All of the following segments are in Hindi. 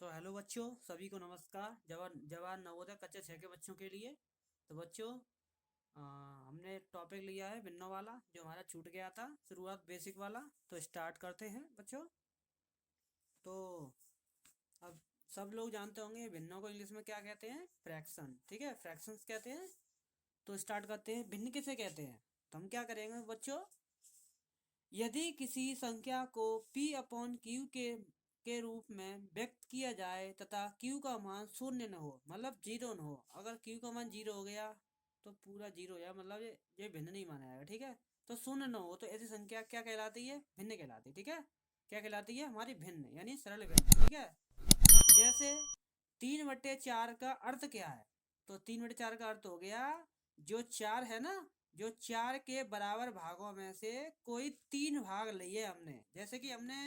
तो हेलो बच्चों, सभी को नमस्कार। जवान जवान नवोदय कक्षा 6 के बच्चों के लिए। तो बच्चों, हमने टॉपिक लिया है भिन्नों वाला, जो हमारा छूट गया था शुरुआत बेसिक वाला। तो स्टार्ट करते हैं बच्चों। तो अब सब लोग जानते होंगे भिन्नों को इंग्लिश में क्या कहते हैं, फ्रैक्शन। ठीक है, फ्रैक्शंस कहते हैं। तो स्टार्ट करते हैं, भिन्न किसे कहते हैं। तो हम क्या करेंगे बच्चों, यदि किसी संख्या को p अपॉन क्यू के रूप में व्यक्त किया जाए तथा q का मान शून्य न हो, मतलब जीरो न हो। अगर q का मान जीरो हो गया तो पूरा जीरो हो जाए, मतलब ये भिन्न नहीं माना जाएगा। ठीक है, तो शून्य न हो तो ऐसी संख्या क्या कहलाती है, भिन्न कहलाती है। ठीक है, क्या कहलाती है, हमारी भिन्न यानी सरल भिन्न। ठीक है, जैसे 3/4 का अर्थ क्या है। तो 3/4 का अर्थ हो गया, जो 4 है ना, जो 4 के बराबर भागों में से कोई 3 भाग लिए हमने। जैसे कि हमने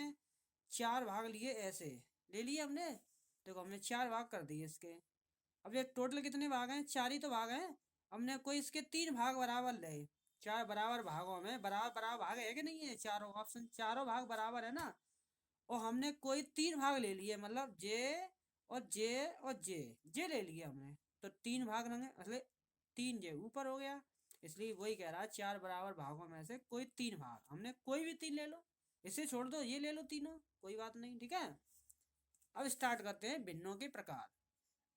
4 भाग लिए, ऐसे ले लिए हमने। देखो हमने 4 भाग कर दिए इसके। अब ये टोटल कितने भाग हैं, 4 ही तो भाग हैं। हमने कोई इसके 3 भाग बराबर ले, 4 बराबर भागों में बराबर बराबर भाग है कि नहीं है, चारों ऑप्शन चारों भाग बराबर है ना। और हमने कोई 3 भाग ले लिए, मतलब जे और जे और जे ले लिए हमने। तो 3 भाग रहेंगे, मतलब 3 जे ऊपर हो गया। इसलिए वही कह रहा है, 4 बराबर भागों में से कोई 3 भाग, हमने कोई भी 3 ले लो। इसे छोड़ दो, ये ले लो तीनों, कोई बात नहीं। ठीक है, अब स्टार्ट करते हैं भिन्नों के प्रकार।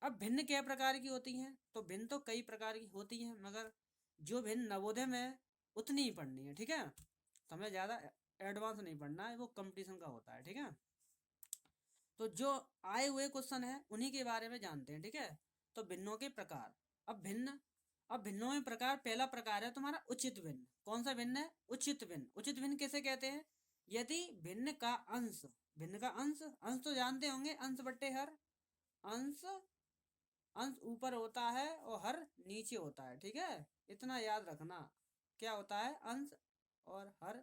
अब भिन्न क्या प्रकार की होती हैं, तो भिन्न तो कई प्रकार की होती हैं, मगर जो भिन्न नवोदय में उतनी ही पढ़नी है। ठीक है, तो हमें ज़्यादा एडवांस नहीं पढ़ना है, वो कंपटीशन का होता है। ठीक है, तो जो आए हुए क्वेश्चन है उन्हीं के बारे में जानते हैं। ठीक है, तो भिन्नों के प्रकार। अब भिन्नों में प्रकार, पहला प्रकार है तुम्हारा उचित भिन्न। कौन सा भिन्न है, उचित भिन्न। उचित भिन्न किसे कहते हैं, यदि भिन्न का अंश, भिन्न का अंश, अंश तो जानते होंगे, अंश बट्टे हर। अंश, अंश ऊपर होता है और हर नीचे होता है। ठीक है, इतना याद रखना, क्या होता है अंश और हर,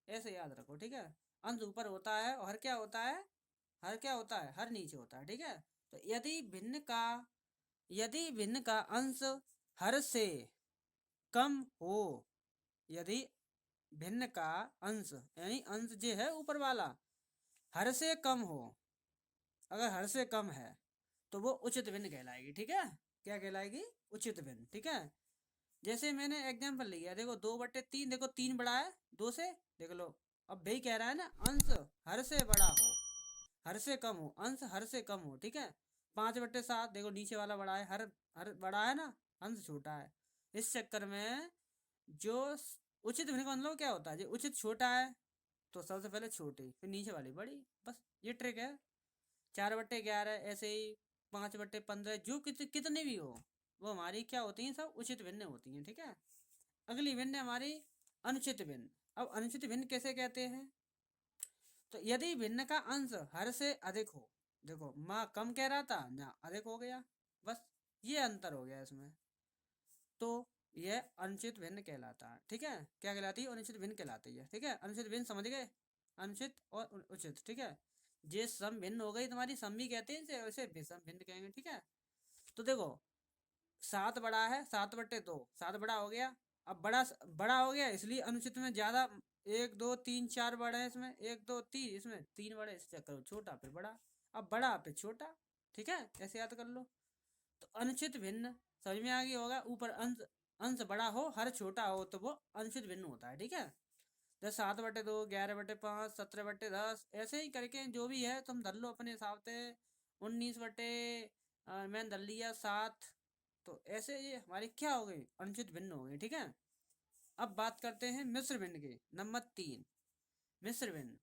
ऐसे याद रखो। ठीक है, अंश ऊपर होता है और हर क्या होता है, हर क्या होता है, हर नीचे होता है। ठीक है, तो यदि भिन्न का अंश हर से कम हो, यदि भिन्न का अंश यानी अंश जो है ऊपर वाला हर से कम हो, अगर हर से कम है तो वो उचित भिन्न कहलाएगी। ठीक है, क्या कहलाएगी, उचित भिन्न। ठीक है, जैसे मैंने एग्जाम्पल लिया, देखो 2/3, देखो 3 बड़ा है 2 से, देख लो। अब भाई कह रहा है ना, अंश हर से बड़ा हो, हर से कम हो, अंश हर से कम हो। ठीक है, 5/7, देखो नीचे वाला बड़ा है, हर हर बड़ा है ना, अंश छोटा है। इस चक्कर में जो उचित भिन्न का मतलब क्या होता है, जो उचित छोटा है तो सबसे पहले छोटी, फिर नीचे वाली बड़ी। बस ये ट्रिक है। 4/11 ऐसे ही, 5/15, जो कितने भी हो, वो हमारी क्या होती हैं, सब उचित भिन्न होती हैं। ठीक है, अगली भिन्न हमारी अनुचित भिन्न। अब अनुचित भिन्न कैसे कहते हैं, तो यदि भिन्न का अंश हर से अधिक हो, देखो माँ कम कह रहा था ना, अधिक हो गया, बस ये अंतर हो गया इसमें, तो यह अनुचित भिन्न कहलाता है। ठीक है, क्या कहलाती है, अनुचित भिन्न कहलाती है। ठीक है, अनुचित भिन्न समझ गए, अनुचित और उचित। ठीक है, ये सम भिन्न हो गई तुम्हारी, सम भी कहते हैं इसे, वैसे विषम भिन्न कहेंगे। ठीक है, तो देखो 7 बड़ा है, 7/2, 7 बड़ा हो गया। अब बड़ा बड़ा हो गया, इसलिए अनुचित में ज्यादा, 1 2 3 4 बड़े हैं इसमें, 1 2 3, इसमें 3 बड़े, इस चक्कर में छोटा पे बड़ा, अब बड़ा पे छोटा। ठीक है, ऐसे याद कर लो। तो अनुचित भिन्न समझ में आ गया होगा, ऊपर अंश, अंश बड़ा हो हर छोटा हो तो वो अनुचित भिन्न होता है। ठीक है, जैसे 7/2, 11/5, 17/10, ऐसे ही करके जो भी है तुम धर लो अपने हिसाब से। 19 बटे मैंने धर लिया 7। तो ऐसे ये हमारी क्या हो गई, अनुचित भिन्न हो गई। ठीक है, अब बात करते हैं मिश्र भिन्न की, नंबर 3, मिश्र भिन्न।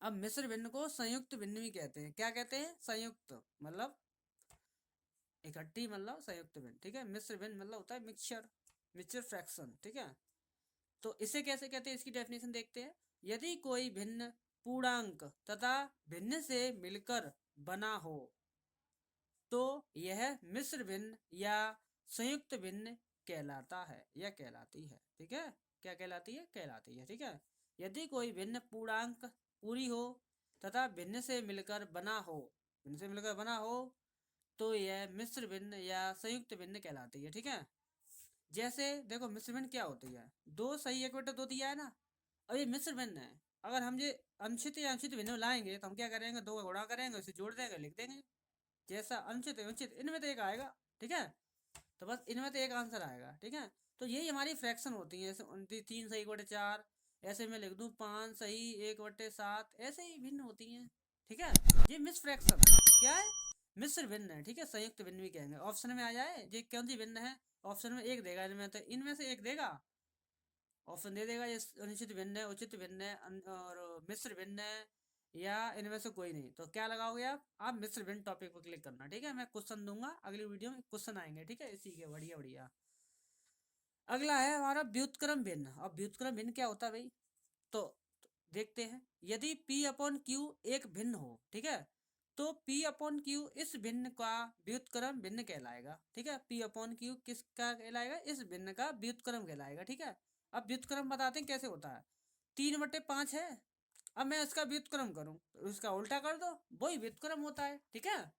अब मिश्र भिन्न को संयुक्त भिन्न भी कहते हैं। क्या कहते हैं, संयुक्त मतलब इकट्ठी, मतलब संयुक्त भिन्न। ठीक है, मिश्र भिन्न मतलब होता है मिक्सचर, मिक्सचर फ्रैक्शन। ठीक है, तो इसे कैसे कहते हैं, इसकी डेफिनेशन देखते हैं। यदि कोई भिन्न पूर्णांक तथा भिन्न से मिलकर बना हो तो यह मिश्र भिन्न या संयुक्त भिन्न कहलाता है या कहलाती है। ठीक है, क्या कहलाती है, कहलाती है। ठीक है, यदि कोई भिन्न पूर्णांक पूरी हो तथा भिन्न से मिलकर बना हो, भिन्न से मिलकर बना हो तो यह मिश्र भिन्न या संयुक्त भिन्न कहलाती है। ठीक है, जैसे देखो मिश्र भिन्न क्या होती है, 2 सही 1/2 दिया है ना, अब ये मिश्र भिन्न है। अगर हम ये अनुचित या अनुचित भिन्न लाएंगे तो हम क्या करेंगे, दो का गुणा करेंगे, उसे जोड़ देंगे, लिख देंगे जैसा अनुचित अनुचित इनमें तो एक आएगा। ठीक है, तो बस इनमें तो एक आंसर आएगा। ठीक है, तो यही हमारी फ्रैक्शन होती है। जैसे 3 सही 1/4, ऐसे मैं लिख दूं 5 सही 1/7, ऐसे ही भिन्न होती हैं। ठीक है, ये मिस फ्रैक्शन क्या है, मिश्र भिन्न है। ठीक है, संयुक्त भिन्न भी कहेंगे। ऑप्शन में आ जाए ये कौन सी भिन्न है, ऑप्शन में एक देगा, इनमें तो इनमें से एक देगा, ऑप्शन दे देगा। ये अनुचित भिन्न है, उचित भिन्न है और मिश्र भिन्न है, या इनमें से कोई नहीं। तो क्या लगाओगे आप मिश्र भिन्न टॉपिक पर क्लिक करना। ठीक है, मैं क्वेश्चन दूंगा अगली वीडियो में, क्वेश्चन आएंगे। ठीक है, इसी के बढ़िया बढ़िया। अगला है हमारा व्युत्क्रम भिन्न। अब व्युत्क्रम भिन्न क्या होता है भाई, तो देखते हैं। यदि P अपॉन क्यू एक भिन्न हो, ठीक है, तो P अपॉन क्यू इस भिन्न का व्युत्क्रम भिन्न कहलाएगा। ठीक है, P अपॉन क्यू किसका कहलाएगा, इस भिन्न का व्युत्क्रम कहलाएगा। ठीक है, अब व्युत्क्रम बताते हैं कैसे होता है। 3/5 है, अब मैं इसका व्युत्क्रम करूं तो इसका उल्टा कर दो, वही व्युत्क्रम होता है। ठीक है,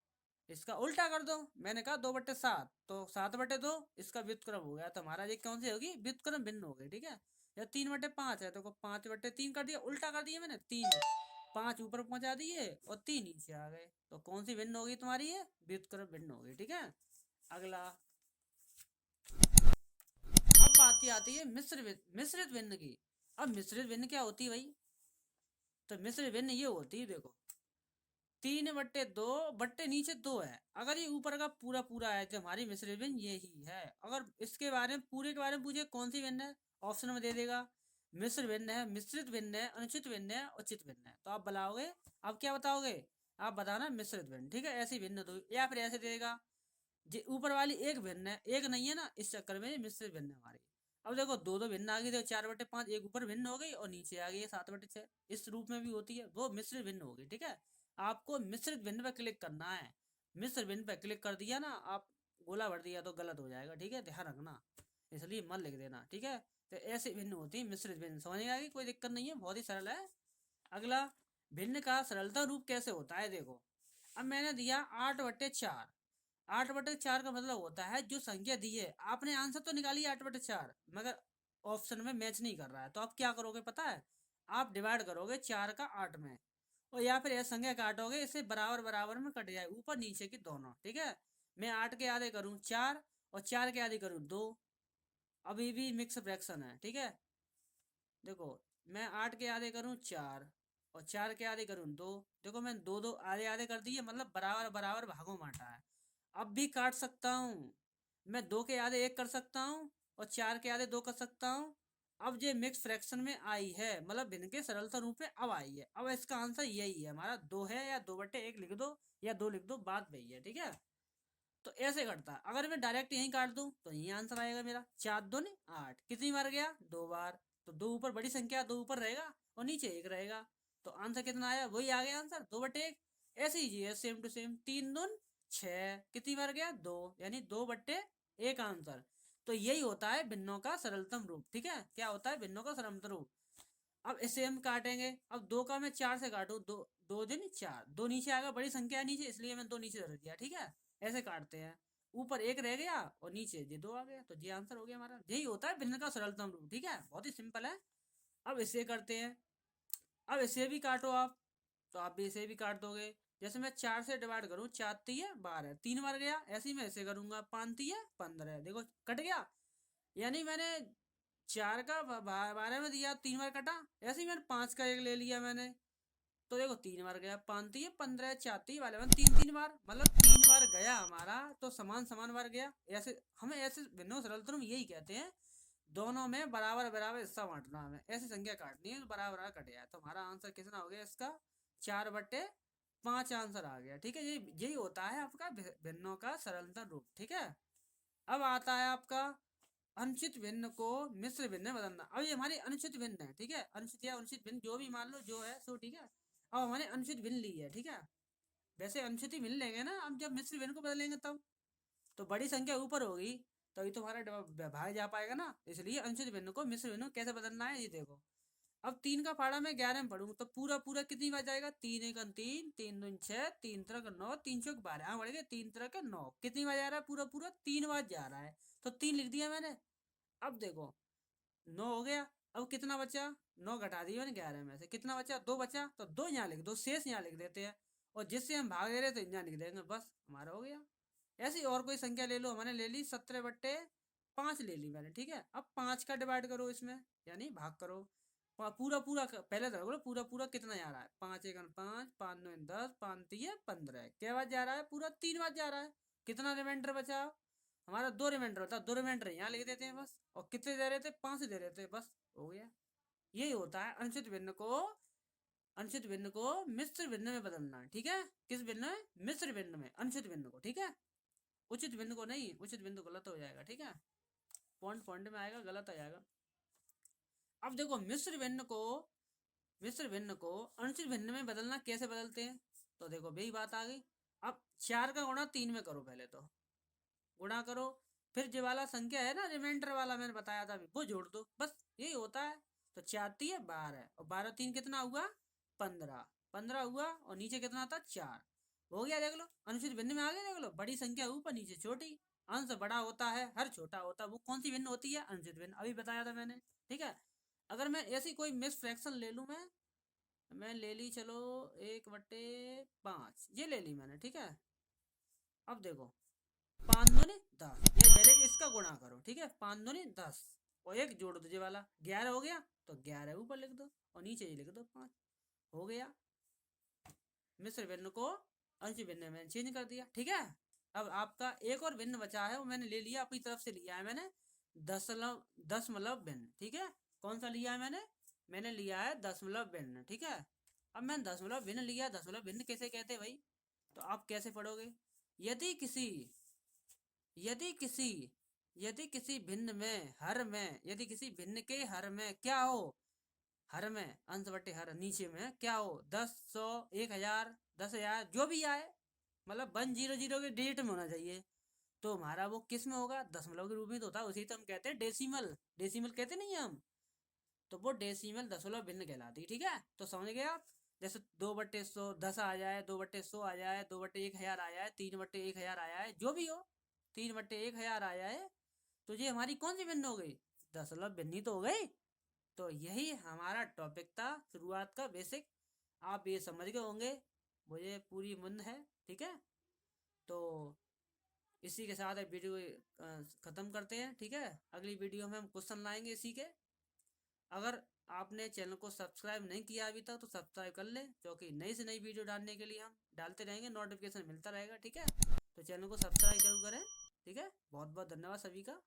इसका उल्टा कर दो, मैंने कहा 2/7 तो 7/2 इसका व्युत्क्रम हो गया। तो हमारा ये कौन सी होगी, व्युत्क्रम भिन्न हो गई। ठीक है, या 3/5 है तो 5/3 कर दिया, उल्टा कर दिया मैंने, 5 ऊपर पहुंचा दिए और 3 नीचे आ गए। तो कौन सी भिन्न होगी तुम्हारी, ये व्युत्क्रम भिन्न होगी। ठीक है, अगला। अब बात आती है मिश्रित भिन्न की। अब मिश्रित भिन्न क्या होती है भाई, तो मिश्रित भिन्न ये होती है, देखो 3/2 बट्टे नीचे 2 है। अगर ये ऊपर का पूरा पूरा है तो हमारी मिश्रित भिन्न यही है। अगर इसके बारे में पूरे के बारे में पूछे कौन सी भिन्न है, ऑप्शन में दे देगा मिश्र भिन्न है, मिश्रित भिन्न है, अनुचित भिन्न है, उचित भिन्न है। तो आप बताओगे, आप क्या बताओगे, आप बताना मिश्रित भिन्न। ठीक है, ऐसी भिन्न दो, या फिर ऐसे देगा ऊपर वाली एक भिन्न है, एक नहीं है ना, इस चक्कर में मिश्रित भिन्न है हमारी। अब देखो दो दो भिन्न आ गई, देखो 4/5 एक ऊपर भिन्न हो गई और नीचे आ गई 7/6, इस रूप में भी होती है, वो मिश्रित भिन्न होगी। ठीक है, आपको मिश्रित भिन्न पर क्लिक करना है। मिश्र भिन्न पर क्लिक कर दिया ना आप, गोला भर दिया तो गलत हो जाएगा। ठीक है, ध्यान रखना, इसलिए मत लिख देना। ठीक है, तो ऐसे भिन्न होती है मिश्रित भिन्न, समझ में आएगी, कोई दिक्कत नहीं है, बहुत ही सरल है। अगला, भिन्न का सरलता रूप कैसे होता है, देखो अब मैंने दिया 8/4। 8/4 का मतलब होता है जो संख्या दी है, आपने आंसर तो निकाली 8/4, मगर ऑप्शन में मैच नहीं कर रहा है, तो आप क्या करोगे पता है, आप डिवाइड करोगे 4 का 8 में, और या फिर ऐसे संख्या काटोगे, इसे बराबर बराबर में कट जाए, ऊपर नीचे की दोनों। ठीक है, मैं 8 के आधे करूँ 4 और 4 के आधे करूँ 2, अभी भी मिक्स फ्रैक्शन है। ठीक है, देखो मैं 8 के आधे करूँ 4 और 4 के आधे करूँ 2, देखो मैं दो दो आधे आधे कर दिए, मतलब बराबर बराबर भागों बांटा है। अब भी काट सकता हूँ, मैं 2 के आधे 1 कर सकता हूँ और 4 के आधे 2 कर सकता हूँ। अब ये मिक्स फ्रैक्शन में आई है, मतलब भिन्न के सरलता रूप में अब आई है। अब इसका आंसर यही है हमारा, 2 है, या 2/1 लिख दो या 2 लिख दो, बात वही है। ठीक है, तो ऐसे करता है। अगर मैं डायरेक्ट यहीं काट दूं तो यही आंसर आएगा मेरा, 4 दूनी 8, कितनी बार गया, 2 बार। तो 2 ऊपर बड़ी संख्या, 2 ऊपर रहेगा और नीचे 1 रहेगा, तो आंसर कितना आया, वही आ गया आंसर, 2/1। ऐसे ही जी है, सेम टू सेम, 3 दून 6, कितनी बार गया, 2, यानी 2/1 आंसर। तो यही होता है भिन्नों का सरलतम रूप। ठीक है, क्या होता है भिन्नों का सरलतम रूप। अब इसे हम काटेंगे, अब 2 का मैं 4 से काटू, 2 2 दिन 4, 2 नीचे आएगा, बड़ी संख्या है नीचे, इसलिए मैंने 2 नीचे रख दिया। ठीक है, ऐसे काटते हैं, ऊपर 1 रह गया और नीचे ये 2 आ गया, तो ये आंसर हो गया हमारा। यही होता है भिन्न का सरलतम रूप। ठीक है, बहुत ही सिंपल है। अब इसे करते हैं, अब इसे भी काटो आप, तो आप भी इसे भी काट दोगे। जैसे मैं 4 से डिवाइड करूँ, 4 3 12, 3 बार गया, ऐसे ही मैं इसे करूंगा, 5 3 15, देखो कट गया, यानी मैंने 4 का 12 में दिया, 3 बार कटा, ऐसे ही मैंने 5 का 1 ले लिया मैंने, तो देखो 3 बार गया, 5 3 15, 4 3 वाले में 3 बार, मतलब 3 बार गया हमारा, तो समान समान बार गया। ऐसे हमें ऐसे भिन्नों सरलतम यही कहते हैं, दोनों में बराबर बराबर हिस्सा बांटना, हमें ऐसी संख्या काटनी है बराबर बराबर कट जाए। तो हमारा आंसर कितना हो गया इसका, 4/5 आंसर आ गया। ठीक है, यही होता है आपका भिन्नों का सरलतम रूप। ठीक है, अब आता है आपका अनुचित भिन्न को मिश्र भिन्न में बदलना। अब ये हमारे अनुचित भिन्न है। ठीक है, अनुचित या अनुचित भिन्न जो भी मान लो, जो है सो ठीक है। अब हमारे अनुचित भिन्न ली है। ठीक है, वैसे अनुचित ही मिल लेंगे ना, अब जब मिश्र भिन्न को बदलेंगे तब तो बड़ी संख्या ऊपर होगी, तभी तो हमारा भाग जा पाएगा ना, इसलिए अनुचित भिन्न को मिश्र भिन्न कैसे बदलना है, ये देखो। अब 3 का फाड़ा मैं 11 में पढ़ूँ तो पूरा पूरा कितनी बार जाएगा, 3 1 3, 3 2 6, 3 3 9, 3 चौक 12, बढ़ गए 3 3 9, कितनी बार जा रहा है, पूरा पूरा 3 बार जा रहा है, तो 3 लिख दिया मैंने। अब देखो 9 हो गया, अब कितना बचा, 9 घटा दिए मैंने 11 में से, कितना बचा, 2 बचा, तो 2 यहाँ लिख दो, शेष यहाँ लिख देते हैं, और जिससे हम भाग दे रहे तो यहाँ लिख देंगे, बस हमारा हो गया। ऐसी और कोई संख्या ले लो, मैंने ले ली 17/5 ले ली मैंने, ठीक है। अब 5 का डिवाइड करो इसमें, यानी भाग करो, पूरा पूरा पहले तो करो पूरा पूरा कितना जा रहा है, 5 1 5, 5 9 10, 5 3 15, क्या बात जा रहा है, पूरा 3 बात जा रहा है। कितना रिमाइंडर बचा हमारा, 2 रिमाइंडर बता, 2 रिमाइंडर यहाँ लिख देते हैं बस, और कितने दे रहे थे, 5 दे रहे थे, बस हो गया। यही होता है अनुचित भिन्न को मिश्र भिन्न में बदलना, ठीक है। किस भिन्न में, मिश्र भिन्न में, अनुचित भिन्न को, ठीक है। उचित भिन्न को नहीं, उचित भिन्न गलत हो जाएगा, ठीक है, पॉइंट पॉइंट में आएगा, गलत आ जाएगा। अब देखो मिश्र भिन्न को अनुचित भिन्न में बदलना कैसे बदलते हैं, तो देखो वही बात आ गई। अब 4 का गुणा 3 में करो, पहले तो गुणा करो, फिर जो वाला संख्या है ना रिमाइंडर वाला मैंने बताया था वो जोड़ दो, बस यही होता है। तो 4 3 12, और 12 3 कितना हुआ, 15, 15 हुआ, और नीचे कितना था, 4, हो गया। देख लो अनुचित भिन्न में आ गया, देख लो बड़ी संख्या ऊपर नीचे छोटी, अंश बड़ा होता है हर छोटा होता है, वो कौन सी भिन्न होती है, अनुचित भिन्न, अभी बताया था मैंने, ठीक है। अगर मैं ऐसी कोई मिस फ्रैक्शन ले लूँ, मैं ले ली चलो 1/5 ये ले ली मैंने, ठीक है। अब देखो 5 दूनी 10, ये पहले इसका गुणा करो, ठीक है, 5 दूनी 10, और एक जोड़ दो ये वाला 11 हो गया, तो 11 ऊपर लिख दो, और नीचे ही लिख दो 5, हो गया। मिश्र भिन्न को अंश भिन्न में चेंज कर दिया, ठीक है। अब आपका एक और भिन्न बचा है, वो मैंने ले लिया, अपनी तरफ से लिया है मैंने, दशमलव भिन्न, ठीक है। कौन सा लिया है मैंने लिया है दशमलव भिन्न, ठीक है। अब मैंने दशमलव भिन्न लिया, दशमलव भिन्न कैसे कहते हैं भाई, तो आप कैसे पढ़ोगे, यदि किसी यदि किसी भिन्न में हर में, यदि किसी भिन्न के हर में क्या हो, हर में अंश बटे हर, नीचे में क्या हो, 10 100 1000 10,000 जो भी आए, मतलब 100 के डिजिट में होना चाहिए, तो हमारा वो किस में होगा, दशमलव के रूप में तो होता है, उसी तो हम कहते हैं डेसिमल, डेसिमल कहते नहीं हम, तो वो डेसिमल दशमलव भिन्न कहलाती है, ठीक है। तो समझ गए आप, जैसे 2/100 10 आ जाए, 2/100 आ जाए, 2/1000 आ जाए, 3/1000 आ जाए, जो भी हो 3/1000 आ जाए, तो ये हमारी कौन सी भिन्न हो गई, दशमलव भिन्न तो हो गई। तो यही हमारा टॉपिक था, शुरुआत का बेसिक, आप ये समझ गए होंगे, मुझे पूरी उम्मीद है, ठीक है। तो इसी के साथ वीडियो ख़त्म करते हैं, ठीक है। अगली वीडियो में हम क्वेश्चन लाएंगे इसी के। अगर आपने चैनल को सब्सक्राइब नहीं किया अभी तक तो सब्सक्राइब कर लें, क्योंकि नई से नई वीडियो डालने के लिए हम डालते रहेंगे, नोटिफिकेशन मिलता रहेगा, ठीक है। तो चैनल को सब्सक्राइब जरूर करें, ठीक है। बहुत बहुत धन्यवाद सभी का।